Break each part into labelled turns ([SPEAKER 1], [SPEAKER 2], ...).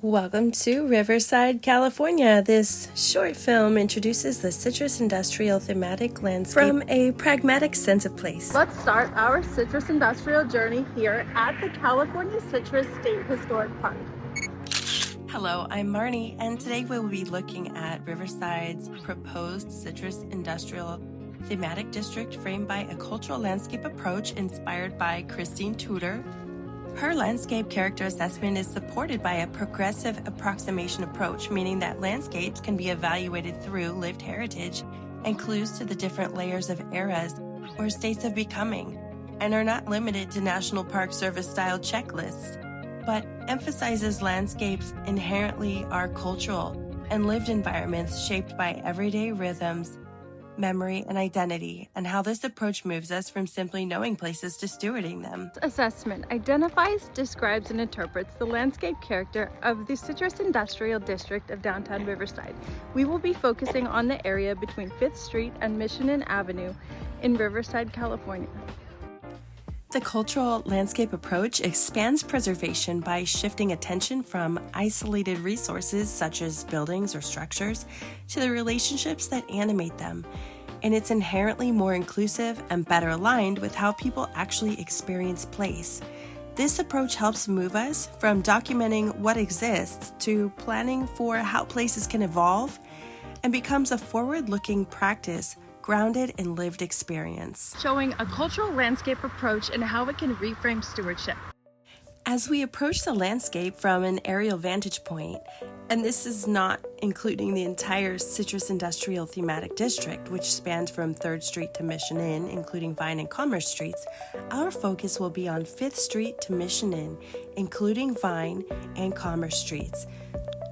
[SPEAKER 1] Welcome to Riverside, California. This short film introduces the citrus industrial thematic landscape from a pragmatic sense of place.
[SPEAKER 2] Let's start our citrus industrial journey here at the California Citrus State Historic Park.
[SPEAKER 1] Hello, I'm Marnie, and today we will be looking at Riverside's proposed citrus industrial thematic district framed by a cultural landscape approach inspired by Christine Tudor. Her landscape character assessment is supported by a progressive approximation approach, meaning that landscapes can be evaluated through lived heritage and clues to the different layers of eras or states of becoming, and are not limited to National Park Service-style checklists, but emphasizes landscapes inherently are cultural and lived environments shaped by everyday rhythms, memory, and identity, and how this approach moves us from simply knowing places to stewarding them.
[SPEAKER 2] Assessment identifies, describes, and interprets the landscape character of the Citrus Industrial District of downtown Riverside. We will be focusing on the area between 5th Street and Mission Avenue in Riverside, California.
[SPEAKER 1] The cultural landscape approach expands preservation by shifting attention from isolated resources such as buildings or structures to the relationships that animate them, and it's inherently more inclusive and better aligned with how people actually experience place. This approach helps move us from documenting what exists to planning for how places can evolve, and becomes a forward-looking practice grounded in lived experience,
[SPEAKER 2] showing a cultural landscape approach and how it can reframe stewardship.
[SPEAKER 1] As we approach the landscape from an aerial vantage point, and this is not including the entire Citrus Industrial Thematic District, which spans from 3rd Street to Mission Inn, including Vine and Commerce Streets, our focus will be on 5th Street to Mission Inn, including Vine and Commerce Streets.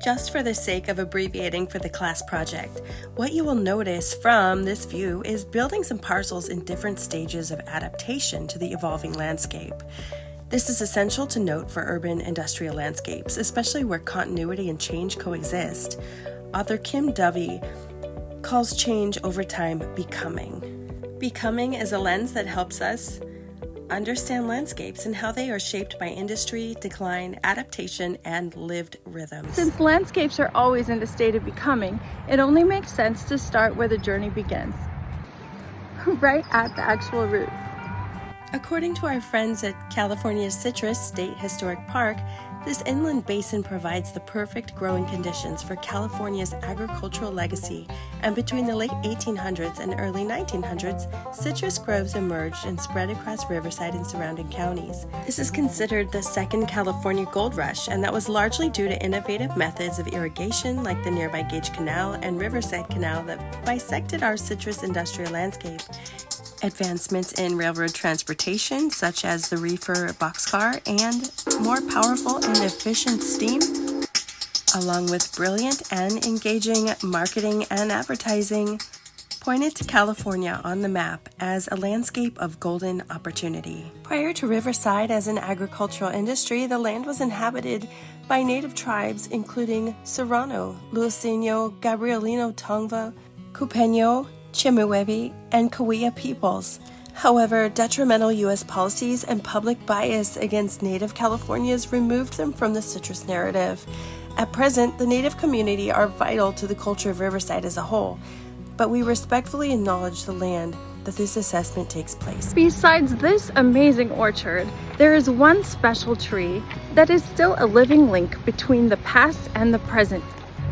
[SPEAKER 1] Just for the sake of abbreviating for the class project, what you will notice from this view is buildings and parcels in different stages of adaptation to the evolving landscape. This is essential to note for urban industrial landscapes, especially where continuity and change coexist. Author Kim Dovey calls change over time becoming. Becoming is a lens that helps us understand landscapes and how they are shaped by industry, decline, adaptation, and lived rhythms.
[SPEAKER 2] Since landscapes are always in a state of becoming, it only makes sense to start where the journey begins, right at the actual roots.
[SPEAKER 1] According to our friends at California's Citrus State Historic Park, this inland basin provides the perfect growing conditions for California's agricultural legacy, and between the late 1800s and early 1900s, citrus groves emerged and spread across Riverside and surrounding counties. This is considered the second California gold rush, and that was largely due to innovative methods of irrigation like the nearby Gage Canal and Riverside Canal that bisected our citrus industrial landscape. Advancements in railroad transportation, such as the reefer boxcar, and more powerful and efficient steam, along with brilliant and engaging marketing and advertising, pointed to California on the map as a landscape of golden opportunity. Prior to Riverside as an agricultural industry, the land was inhabited by native tribes including Serrano, Luiseno, Gabrielino Tongva, Cupeño, Chemehuevi, and Cahuilla peoples. However, detrimental U.S. policies and public bias against Native Californians removed them from the citrus narrative. At present, the Native community are vital to the culture of Riverside as a whole, but we respectfully acknowledge the land that this assessment takes place.
[SPEAKER 2] Besides this amazing orchard, there is one special tree that is still a living link between the past and the present.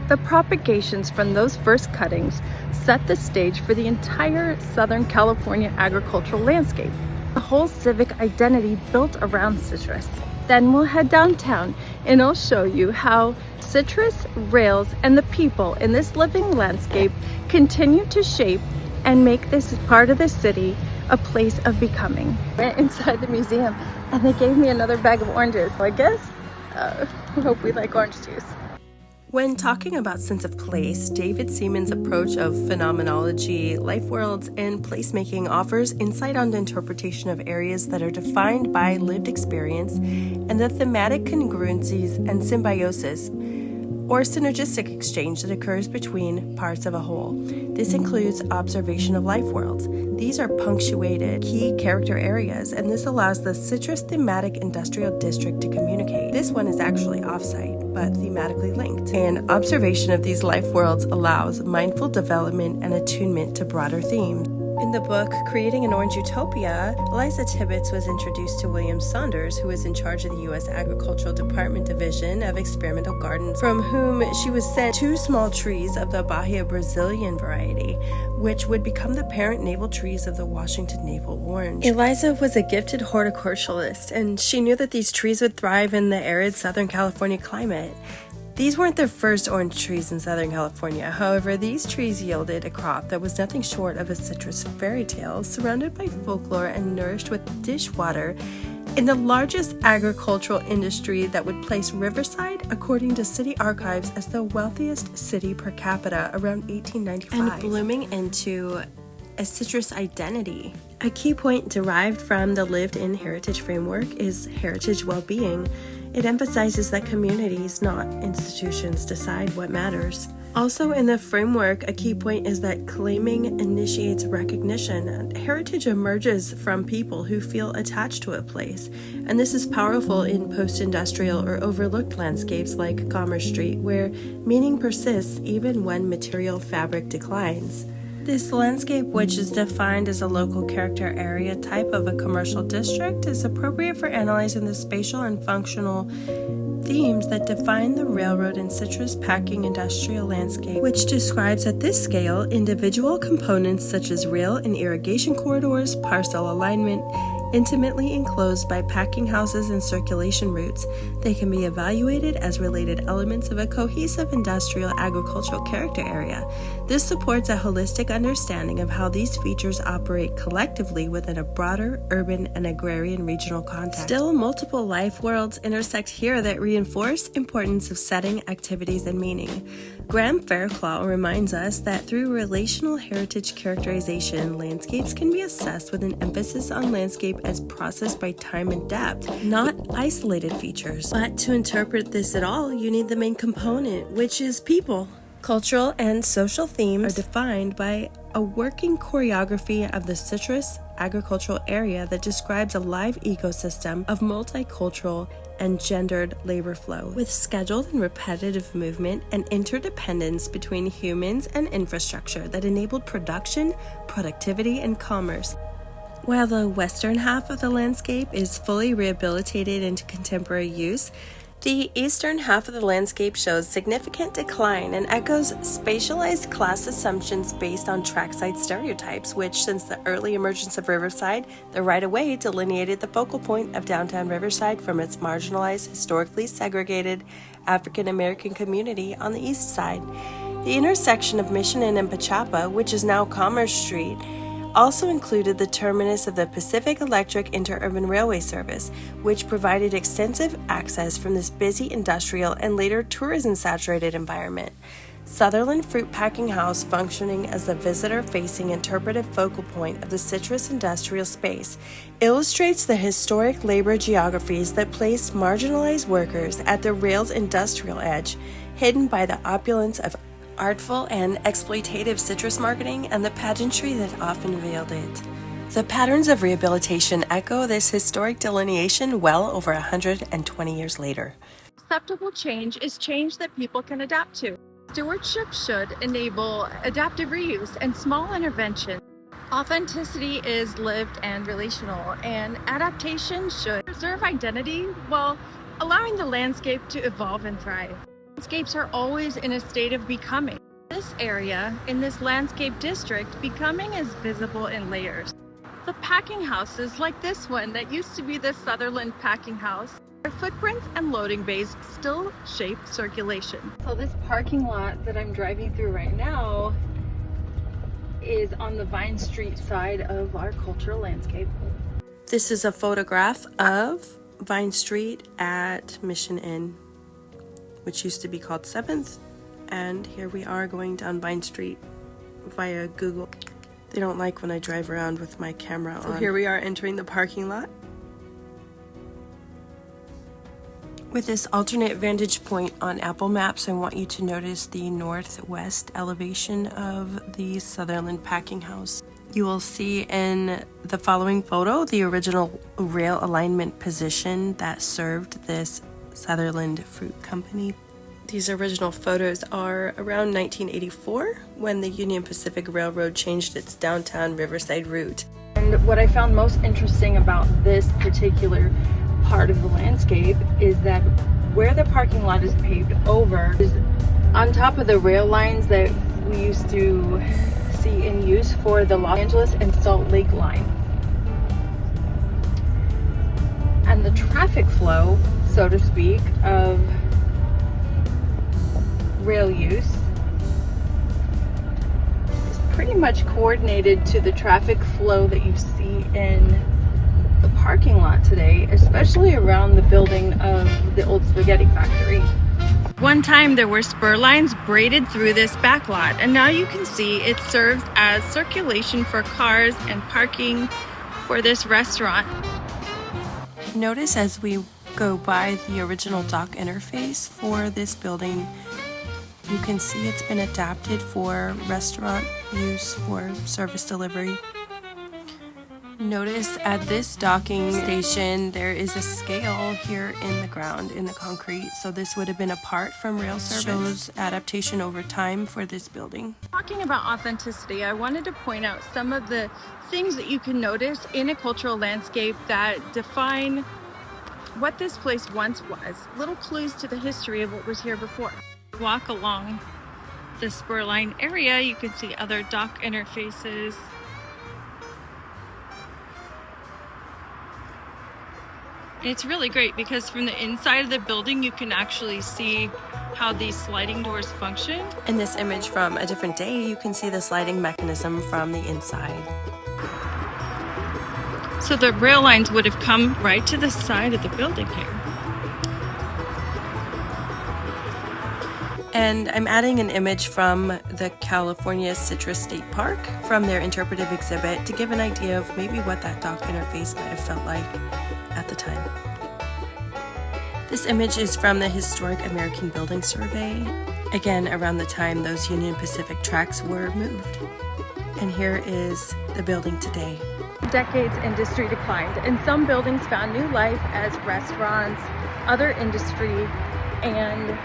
[SPEAKER 2] The propagations from those first cuttings set the stage for the entire Southern California agricultural landscape, the whole civic identity built around citrus. Then we'll head downtown and I'll show you how citrus, rails, and the people in this living landscape continue to shape and make this part of the city a place of becoming. I went inside the museum and they gave me another bag of oranges, so I guess I hope we like orange juice.
[SPEAKER 1] When talking about sense of place, David Seaman's approach of phenomenology, life worlds, and placemaking offers insight on the interpretation of areas that are defined by lived experience and the thematic congruencies and symbiosis or synergistic exchange that occurs between parts of a whole. This includes observation of life worlds. These are punctuated key character areas, and this allows the Citrus Thematic Industrial District to communicate. This one is actually offsite, but thematically linked. And observation of these life worlds allows mindful development and attunement to broader themes. In the book, Creating an Orange Utopia, Eliza Tibbets was introduced to William Saunders, who was in charge of the U.S. Agricultural Department Division of Experimental Gardens, from whom she was sent 2 small trees of the Bahia Brazilian variety, which would become the parent navel trees of the Washington Navel Orange. Eliza was a gifted horticulturalist, and she knew that these trees would thrive in the arid Southern California climate. These weren't the first orange trees in Southern California. However, these trees yielded a crop that was nothing short of a citrus fairy tale, surrounded by folklore and nourished with dishwater in the largest agricultural industry that would place Riverside, according to city archives, as the wealthiest city per capita around 1895. And blooming into a citrus identity. A key point derived from the lived-in heritage framework is heritage well-being. It emphasizes that communities, not institutions, decide what matters. Also in the framework, a key point is that claiming initiates recognition. Heritage emerges from people who feel attached to a place, and this is powerful in post-industrial or overlooked landscapes like Commerce Street, where meaning persists even when material fabric declines. This landscape, which is defined as a local character area type of a commercial district, is appropriate for analyzing the spatial and functional themes that define the railroad and citrus packing industrial landscape, which describes at this scale individual components such as rail and irrigation corridors, parcel alignment, intimately enclosed by packing houses and circulation routes. They can be evaluated as related elements of a cohesive industrial agricultural character area. This supports a holistic understanding of how these features operate collectively within a broader urban and agrarian regional context. Still, multiple life worlds intersect here that reinforce importance of setting, activities, and meaning. Graham Fairclough reminds us that through relational heritage characterization, landscapes can be assessed with an emphasis on landscape as processed by time and depth, not isolated features. But to interpret this at all, you need the main component, which is people. Cultural and social themes are defined by a working choreography of the citrus agricultural area that describes a live ecosystem of multicultural and gendered labor flow, with scheduled and repetitive movement and interdependence between humans and infrastructure that enabled production, productivity, and commerce. While the western half of the landscape is fully rehabilitated into contemporary use, the eastern half of the landscape shows significant decline and echoes spatialized class assumptions based on trackside stereotypes, which, since the early emergence of Riverside, the right-of-way delineated the focal point of downtown Riverside from its marginalized, historically segregated African-American community on the east side. The intersection of Mission Inn and Pachapa, which is now Commerce Street, also included the terminus of the Pacific Electric Interurban Railway Service, which provided extensive access from this busy industrial and later tourism-saturated environment. Sutherland Fruit Packing House, functioning as the visitor-facing interpretive focal point of the citrus industrial space, illustrates the historic labor geographies that placed marginalized workers at the rail's industrial edge, hidden by the opulence of artful and exploitative citrus marketing and the pageantry that often veiled it. The patterns of rehabilitation echo this historic delineation well over 120 years later.
[SPEAKER 2] Acceptable change is change that people can adapt to. Stewardship should enable adaptive reuse and small intervention. Authenticity is lived and relational, and adaptation should preserve identity while allowing the landscape to evolve and thrive. Landscapes are always in a state of becoming. This area, in this landscape district, becoming is visible in layers. The packing houses like this one that used to be the Sutherland Packing House, their footprints and loading bays still shape circulation. So this parking lot that I'm driving through right now is on the Vine Street side of our cultural landscape.
[SPEAKER 1] This is a photograph of Vine Street at Mission Inn, which used to be called 7th, and here we are going down Vine Street via Google. They don't like when I drive around with my camera on. So here we are entering the parking lot. With this alternate vantage point on Apple Maps, I want you to notice the northwest elevation of the Sutherland Packing House. You will see in the following photo the original rail alignment position that served this Sutherland Fruit Company. These original photos are around 1984 when the Union Pacific Railroad changed its downtown Riverside route.
[SPEAKER 2] And what I found most interesting about this particular part of the landscape is that where the parking lot is paved over is on top of the rail lines that we used to see in use for the Los Angeles and Salt Lake line. And the traffic flow, so to speak, of rail use is pretty much coordinated to the traffic flow that you see in the parking lot today, especially around the building of the old spaghetti factory. One time there were spur lines braided through this back lot, and now you can see it serves as circulation for cars and parking for this restaurant.
[SPEAKER 1] Notice as we go by the original dock interface for this building, you can see it's been adapted for restaurant use for service delivery. Notice at this docking station there is a scale here in the ground, in the concrete, so this would have been apart from rail service. Shows adaptation over time for this building.
[SPEAKER 2] Talking about authenticity, I wanted to point out some of the things that you can notice in a cultural landscape that define what this place once was. Little clues to the history of what was here before. Walk along the spur line area, you can see other dock interfaces. It's really great because from the inside of the building you can actually see how these sliding doors function.
[SPEAKER 1] In this image from a different day, you can see the sliding mechanism from the inside.
[SPEAKER 2] So the rail lines would have come right to the side of the building here.
[SPEAKER 1] And I'm adding an image from the California Citrus State Park from their interpretive exhibit to give an idea of maybe what that dock interface might have felt like at the time. This image is from the Historic American Building Survey, again around the time those Union Pacific tracks were moved. And here is the building today.
[SPEAKER 2] Decades industry declined, and some buildings found new life as restaurants, other industry, and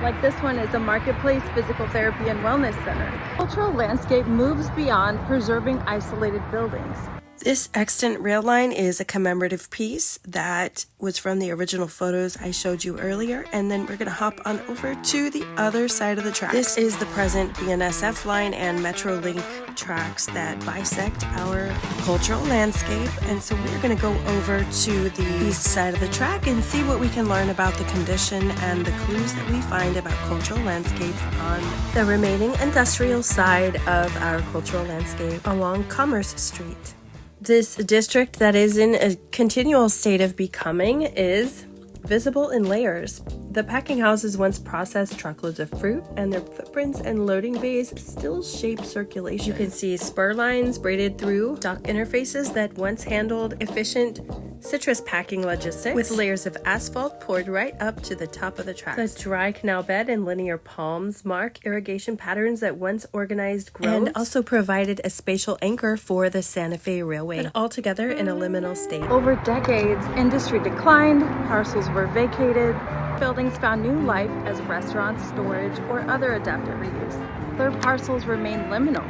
[SPEAKER 2] like this one is a marketplace, physical therapy, and wellness center. Cultural landscape moves beyond preserving isolated buildings.
[SPEAKER 1] This extant rail line is a commemorative piece that was from the original photos I showed you earlier, and then we're going to hop on over to the other side of the track. This is the present BNSF line and Metrolink tracks that bisect our cultural landscape, and so we're going to go over to the east side of the track and see what we can learn about the condition and the clues that we find about cultural landscapes on the remaining industrial side of our cultural landscape along Commerce Street. This district that is in a continual state of becoming is visible in layers. The packing houses once processed truckloads of fruit, and their footprints and loading bays still shape circulation. You can see spur lines braided through dock interfaces that once handled efficient citrus packing logistics, with layers of asphalt poured right up to the top of the tracks. The dry canal bed and linear palms mark irrigation patterns that once organized growth and also provided a spatial anchor for the Santa Fe Railway, but altogether in a liminal state.
[SPEAKER 2] Over decades, industry declined, parcels were vacated, buildings found new life as restaurants, storage, or other adaptive reuse. Their parcels remain liminal,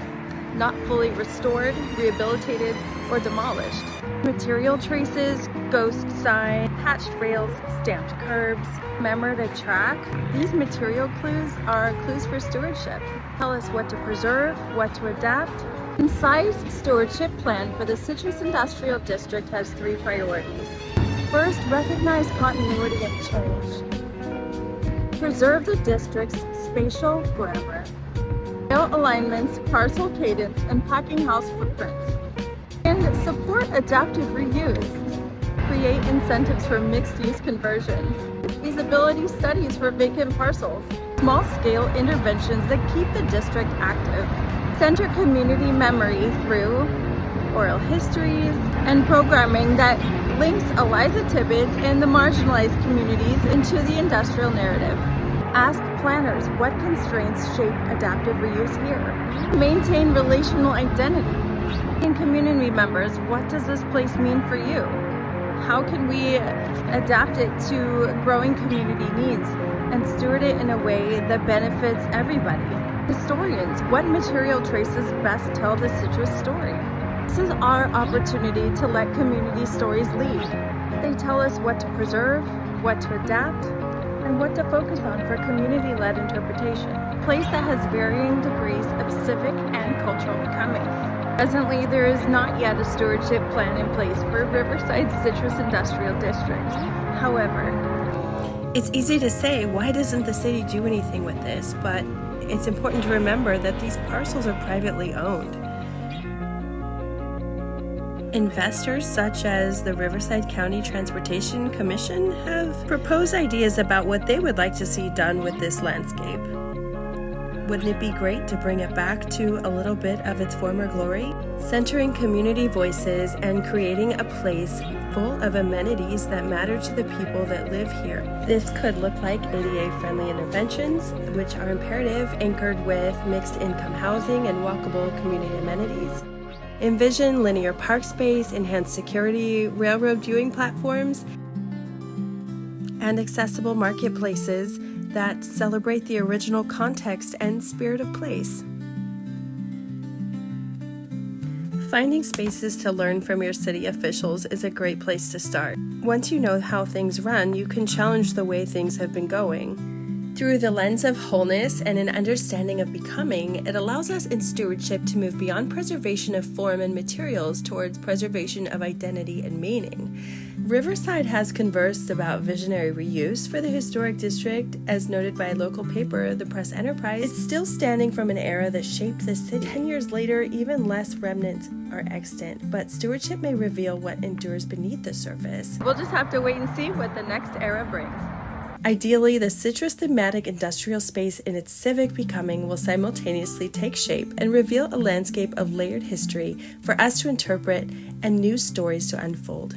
[SPEAKER 2] not fully restored, rehabilitated, or demolished. Material traces, ghost sign, hatched rails, stamped curbs, commemorative track. These material clues are clues for stewardship. Tell us what to preserve, what to adapt. Concise stewardship plan for the Citrus Industrial District has 3 priorities. First, recognize continuity and change. Preserve the district's spatial grammar, rail alignments, parcel cadence, and packing house footprints. And support adaptive reuse. Create incentives for mixed-use conversions. Feasibility studies for vacant parcels. Small-scale interventions that keep the district active. Center community memory through oral histories and programming that links Eliza Tibbetts and the marginalized communities into the industrial narrative. Ask planners what constraints shape adaptive reuse here. Maintain relational identity. And community members, what does this place mean for you? How can we adapt it to growing community needs? and steward it in a way that benefits everybody. Historians, what material traces best tell the citrus story? This is our opportunity to let community stories lead. They tell us what to preserve, what to adapt, and what to focus on for community-led interpretation. A place that has varying degrees of civic and cultural becoming. Presently, there is not yet a stewardship plan in place for Riverside Citrus Industrial District. However,
[SPEAKER 1] it's easy to say, why doesn't the city do anything with this? But it's important to remember that these parcels are privately owned. Investors such as the Riverside County Transportation Commission have proposed ideas about what they would like to see done with this landscape. Wouldn't it be great to bring it back to a little bit of its former glory? Centering community voices and creating a place full of amenities that matter to the people that live here. This could look like ADA-friendly interventions, which are imperative, anchored with mixed-income housing and walkable community amenities. Envision linear park space, enhanced security, railroad viewing platforms, and accessible marketplaces that celebrate the original context and spirit of place. Finding spaces to learn from your city officials is a great place to start. Once you know how things run, you can challenge the way things have been going. Through the lens of wholeness and an understanding of becoming, it allows us in stewardship to move beyond preservation of form and materials towards preservation of identity and meaning. Riverside has conversed about visionary reuse for the historic district, as noted by a local paper, the Press Enterprise. It's still standing from an era that shaped the city. 10 years later, even less remnants are extant, but stewardship may reveal what endures beneath the surface.
[SPEAKER 2] We'll just have to wait and see what the next era brings.
[SPEAKER 1] Ideally, the citrus thematic industrial space in its civic becoming will simultaneously take shape and reveal a landscape of layered history for us to interpret and new stories to unfold.